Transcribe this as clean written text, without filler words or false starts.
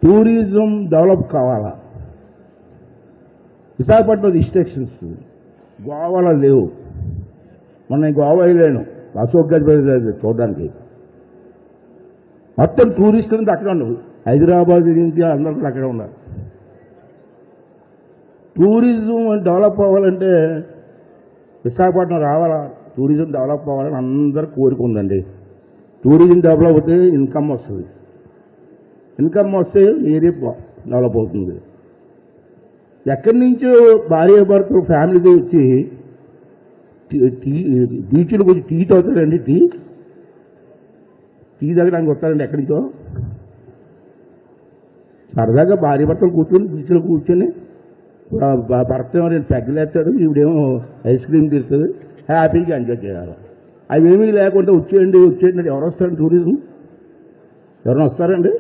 Tourism develop కావాలా? Visakhapatnam restrictions గోవాలో లేవు. మొన్న గోవా వెళ్ళాను అశోక్ గజపతి చూడడానికి. మొత్తం టూరిస్టులంతా అక్కడ ఉండవు. హైదరాబాద్ నుంచి అందరూ కూడా అక్కడ ఉన్నారు. టూరిజం డెవలప్ అవ్వాలంటే విశాఖపట్నం రావాలా? టూరిజం డెవలప్ అవ్వాలని అందరూ కోరుకుందండి. టూరిజం డెవలప్ అవుతే ఇన్కమ్ వస్తుంది. ఇన్కమ్ వస్తే ఏరియా డెవలప్ అవుతుంది. ఎక్కడి నుంచో భార్య భర్తలు ఫ్యామిలీతో వచ్చి బీచ్లకు వచ్చి టీ తాగుతారండి. టీ తాగడానికి వస్తారండి ఎక్కడి నుంచో. సరదాగా భార్య భర్తలు కూర్చొని బీచ్లో కూర్చొని భర్త ఏమో రెండు పెగ్గలేస్తాడు, ఈవిడేమో ఐస్ క్రీమ్ తీరుతుంది, హ్యాపీగా ఎంజాయ్ చేయాలి. అవేమీ లేకుండా వచ్చేయండి వచ్చేయండి ఎవరు వస్తారండి? టూరిజం ఎవరైనా వస్తారండి?